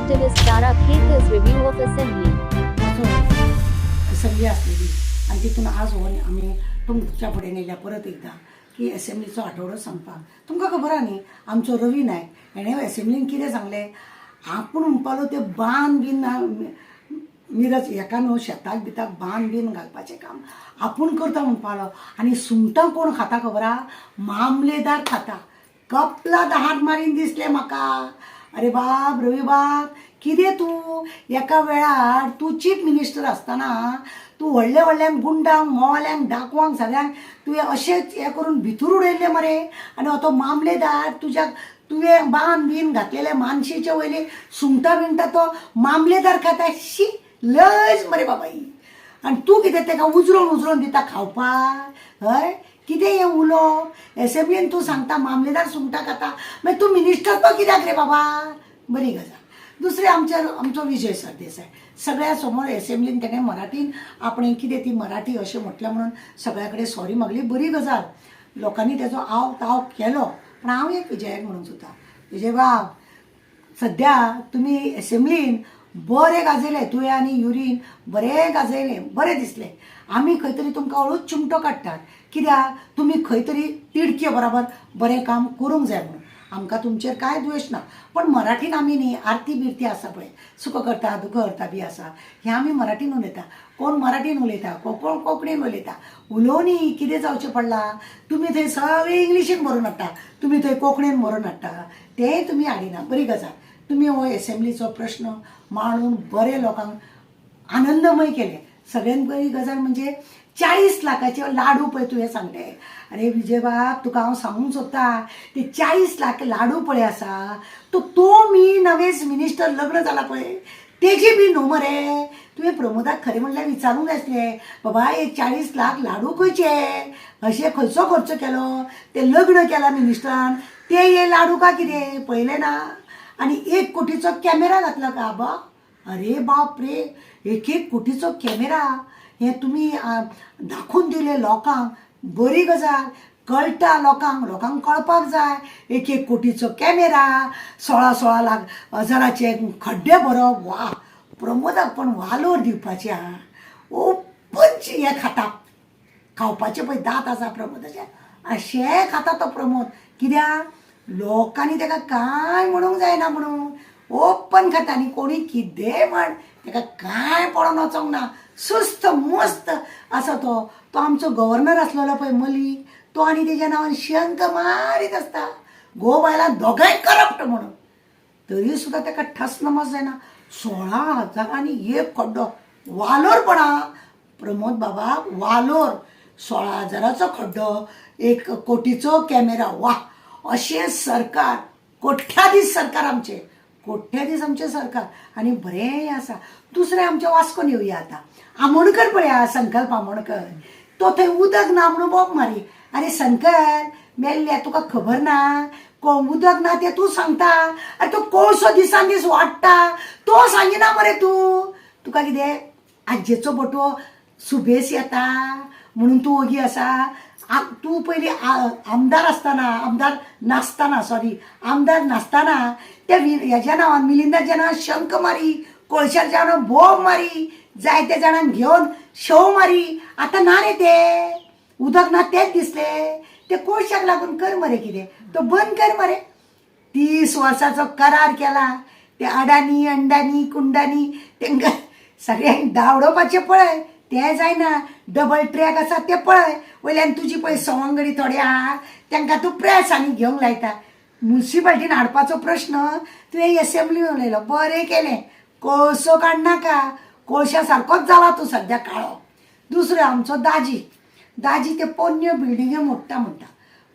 activist Tara Khetar's review of Assembly. Assembly असलेली आणि तितून आज होऊन आम्ही तुमच्या फुडें नेल्या परत एकदा की असेंब्लीचो आठवडो सांगपाक. तुमकां खबर आहा न्ही आमचो रवी नायक हेणें असेंब्लीन कितें सांगलें, आपूण म्हणपालो ते बांद बीन मिरज हेका न्हू शेताक बिताक बांद बीन घालपाचें काम आपूण करता म्हणपालो. आनी सुंगटां कोण खाता खबर आहा? मामलेदार खाता. कपलात हात मारीन दिसले म्हाका. अरे बाब रवी बाब, कितें तूं एका वेळार तूं चीफ मिनिस्टर आसतना तूं व्हडल्या व्हडल्यांक गुंडांक मोवाल्यांक डाकुवांक सगळ्यांक तुवें अशेंच हें करून भितर उडयल्लें मरे. आनी हो तो मामलेदार तुज्याक तुवें बांद बीन घातलेले मानशेचे वयले सुंगटां बिंगटां तो मामलेदार खाता. शी लयच मरे बाबा ही. आनी तूं कितें ताका उजरोवन दिता खावपाक? हय कितें हें उलोवप? एसेंब्लीन तूं सांगता मामलेदार सुंगटां खाता, मागीर तूं मिनिस्टर तो कित्याक रे बाबा? बरी गजाल. दुसरें आमचो विजय सरदेसाय सगळ्या समोर एसेंब्लीन तेणें मराठीन आपणें कितें ती मराठी अशें म्हटलें म्हणून सगळ्या कडेन सॉरी मागली. बरी गजाल. लोकांनी तेजो आव ताव केलो. पण हांव एक विजयाक म्हणून सुद्दां, विजय बाब सद्या तुमी एसेंब्लीन बरें गाजयलें, तुवें आनी युरीन बरें गाजयलें, बरें दिसलें. आमी खंय तरी तुमकां हळूच चिमटो काडटात. कित्याक तुमी खंय तरी तिडके बरोबर बरें काम करूंक जाय म्हणून. आमकां तुमचेर कांय द्वेश ना. पण मराठीन आमी न्ही आरती बिरती आसा पळय, सुख करता दुख करता बी आसा, हें आमी मराठीन उलयता. कोण मराठीन उलयता, कोण कोंकणीन उलयता. उलोवनी कितें जावचें पडलां, तुमी थंय सगळें इंग्लिशीन बरोवन हाडटा, तुमी थंय कोंकणीन बरोवन हाडटा, तेंय तुमी हाडिना. बरी गजाल. तुमी हो एसेंब्लीचो प्रश्न मांडून बरे लोकांक आनंदमय केले. सगळ्यांत बरी गजाल म्हणजे 40 लाखाचे लाडू पळय तुवें सांगले. अरे विजय बाब तुका हांव सांगूंक सोदता, ते 40 लाख लाडू पळय आसा तो मी नवेच मिनिस्टर लग्न जाला पळय तेजी बी न्हू मरे. तुवें प्रमोदाक खरें म्हणल्यार विचारूंक जाय आसलें, बाबा हे 40 लाख लाडू खंयचे, अशें खंयचो खर्च केलो, ते लग्न केला मिनिस्टरान, ते हे लाडू का कितें पळयलें ना. आनी 1 कोटीचो कॅमेरा घातला का बा. अरे बाप रे, 1 कोटीचो कॅमेरा हे तुमी दाखोवन दिले लोकांक. बरी गजाल. कळटा लोकांक कळपाक जाय. 1 कोटीचो कॅमेरा, 16 लाख हजाराचे खड्डे भरप. वा प्रमोदाक पण वालोर दिवपाचे आहा. ओपनची हे खाता खावपाचे पळय दात आसा प्रमोदाचे, अशें खाता तो प्रमोद. कित्याक लोकांनी ताका कांय म्हणूंक जायना म्हणून ओपन खाता. आनी कोणी कितेंय म्हण ताका कांय पडोन वचोंक ना. सुस्त मस्त आसा तो आमचो गव्हर्नर आसलेलो पळय मलीक, तो आनी तेज्या नांवान शंक मारीत आसता घोव बायलां दोगांय करप्ट म्हणून. तरी सुद्दां ताका ठस नमस जायना. 16 हजारांनी 1 खड्डो. वालोरपणा प्रमोद बाबा, वालोर. 16 हजाराचो खड्डो, 1 कोटीचो कॅमेरा. वा अशें सरकार, कोट्याधीश सरकार आमचें, कोट्याधीश आमचें सरकार. आनी बरें आसा. दुसरें आमचें वास्कोन येवया आतां. आमोणकर पळया, संकल्प आमोणकर, तो थंय उदक ना म्हणून बोब मारी. अरे शंकर मेल्ल्या, तुका खबर ना उदक ना तें तूं सांगता. अरे तो कोळसो दिसान दीस वाडटा, तो सांगिना मरे तूं. तुका कितें आज्जेचो बटवो सुबेस येता म्हणून तूं ओगी आसा. तूं पयलीं आमदार नासतना त्या हेज्या नांवान मिलिंदाच्या नांवान शंख मारी, कोळशाच्या नांवान बोब मारी, जायत्या जाणांक घेवन शव मारी. आतां ना रे ते उदक ना तेच दिसले. ते कोळशाक लागून कर मरे कितें, तो बंद कर मरे. 30 वर्साचो करार केला. ते अडानी अंडानी कुंडानी तेंकां सगळ्यांक धांवडोवपाचें पळय, तें जायना. डबल ट्रॅक आसा ते पळय, वयल्यान तुजी पळय सवंगडी थोडे आहा तांकां तूं प्रेसांनी घेवंक लायता. म्युन्सिपाल्टीन हाडपाचो प्रश्न तुवें एसेंब्लीन उलयलो, बरें केलें. कोळसो काडनाका, कोळशा सारकोच जाला तूं सद्या काळो. दुसरो आमचो दाजी ते पोन्न्यो बिल्डिंग्यो मोडटा म्हणटा.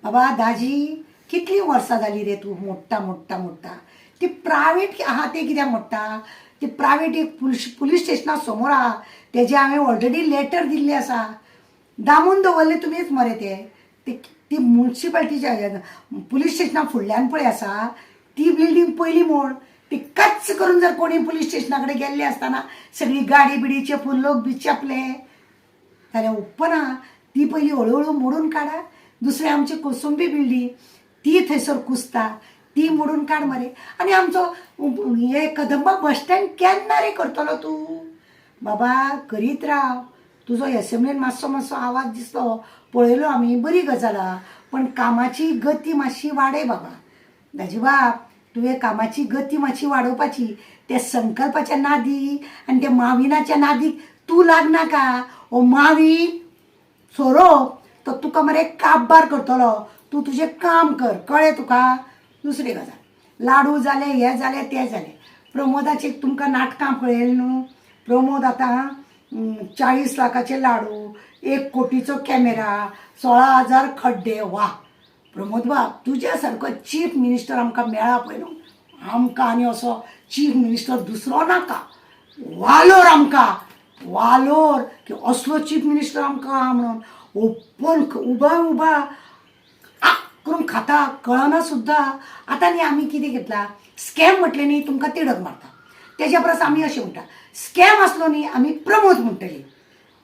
बाबा दाजी कितलीं वर्सां जालीं रे तूं मोडटा. ती प्रायवेट आहा ते कित्याक मोडटा. ती प्रायवेट एक पुलीस स्टेशना समोर आहा, तेजे हांवें ऑलरेडी लेटर दिल्ली आसा. दामून दवरले तुमीच मरे ती म्युन्सिपाल्टीच्या पुलीस स्टेशना फुडल्यान पळय आसा ती बिल्डींग पयली मोड. ती कच करून जर कोणी पुलीस स्टेशना कडेन गेल्ले आसतना सगळी गाडी बिडी चेपून लोक बी चेपले जाल्यार उपना. ती पयली हळू मोडून काडा. दुसरी आमची कुसुंबी बिल्डींग ती थंयसर कुसता, ती मोडून काड मरे. आनी आमचो हे कदंबा बस स्टँड केन्ना रे करतलो तूं? बाबा करीत राव. तुजो एसेंब्लीन मातसो मातसो आवाज दिसलो पळयलो आमी, बरी गजाल आहा, पण कामाची गती मातशी वाडय बाबा. दाजी बाब, तुवें कामाची गती मातशी वाडोवपाची. त्या संकल्पाच्या नादी आनी त्या माविनाच्या नादी तूं लागनाका. ओ मावीन सोरोप तो तुका मरे काबार करतलो. तूं तुजें काम कर, कळ्ळें तुका? दुसरी गजाल, लाडू जाले, हे जाले, ते जाले. प्रमोदाचे तुमकां नाटकां पळयलें न्हू. प्रमोद आतां 40 लाखाचे लाडू, 1 कोटीचो कॅमेरा, 16,000 खड्डे. वा प्रमोद बाब, तुज्या सारको चीफ मिनिस्टर आमकां मेळ्ळा पळय न्हू. आमकां आनी असो चीफ मिनिस्टर दुसरो नाका. वालोर आमकां, वालोर की असलो चीफ मिनिस्टर आमकां आहा म्हणून. ओपन उबा करून खाता, कळना सुद्दां. आतां न्ही आमी कितें घेतला, स्कॅम म्हटलें न्ही तुमकां तिडक मारता. तेज्या परस आमी अशें म्हणटा, स्कॅम आसलो न्ही आमी प्रमोद म्हणटली.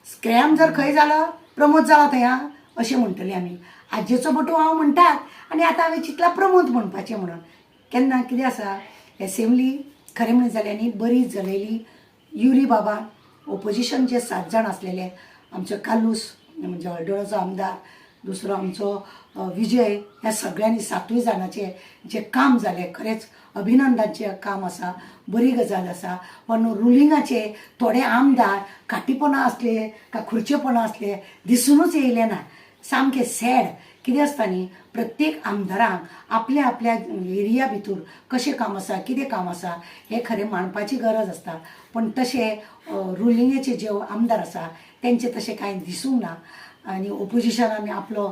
स्कॅम जर खंय जालो, प्रमोद जाला थंय आं अशें म्हणटली आमी. आजयेचो बटू हांव म्हणटात आनी आतां हांवें चिंतलां प्रमोद म्हणपाचें म्हणून. केन्ना कितें आसा, एसेंब्ली खरें म्हणलें जाल्यार न्ही बरी जळयली. युरी बाबा, ओपोजिशन जे 7 जाण आसलेले, आमचो कालूस म्हणजे हळदोळाचो आमदार, दुसरो आमचो विजय, ह्या सगळ्यांनी 7 जाणांचें जें काम जालें खरेंच अभिनंदनाचें काम आसा, बरी गजाल आसा. पण रुलिंगाचे थोडे आमदार खाटीपणा असले का खुर्चेपणा असले दिसूनच येयले ना. सामकें सॅड. कितें आसता न्ही, प्रत्येक आमदारांक आपल्या आपल्या एरिया भितर कशें काम आसा, कितें काम आसा हें खरें मांडपाची गरज आसता. पण तशें रुलिंगेचे जे आमदार आसा तेंचे तशें कांय दिसूंक ना. आनी ओपोजिशनान आपलो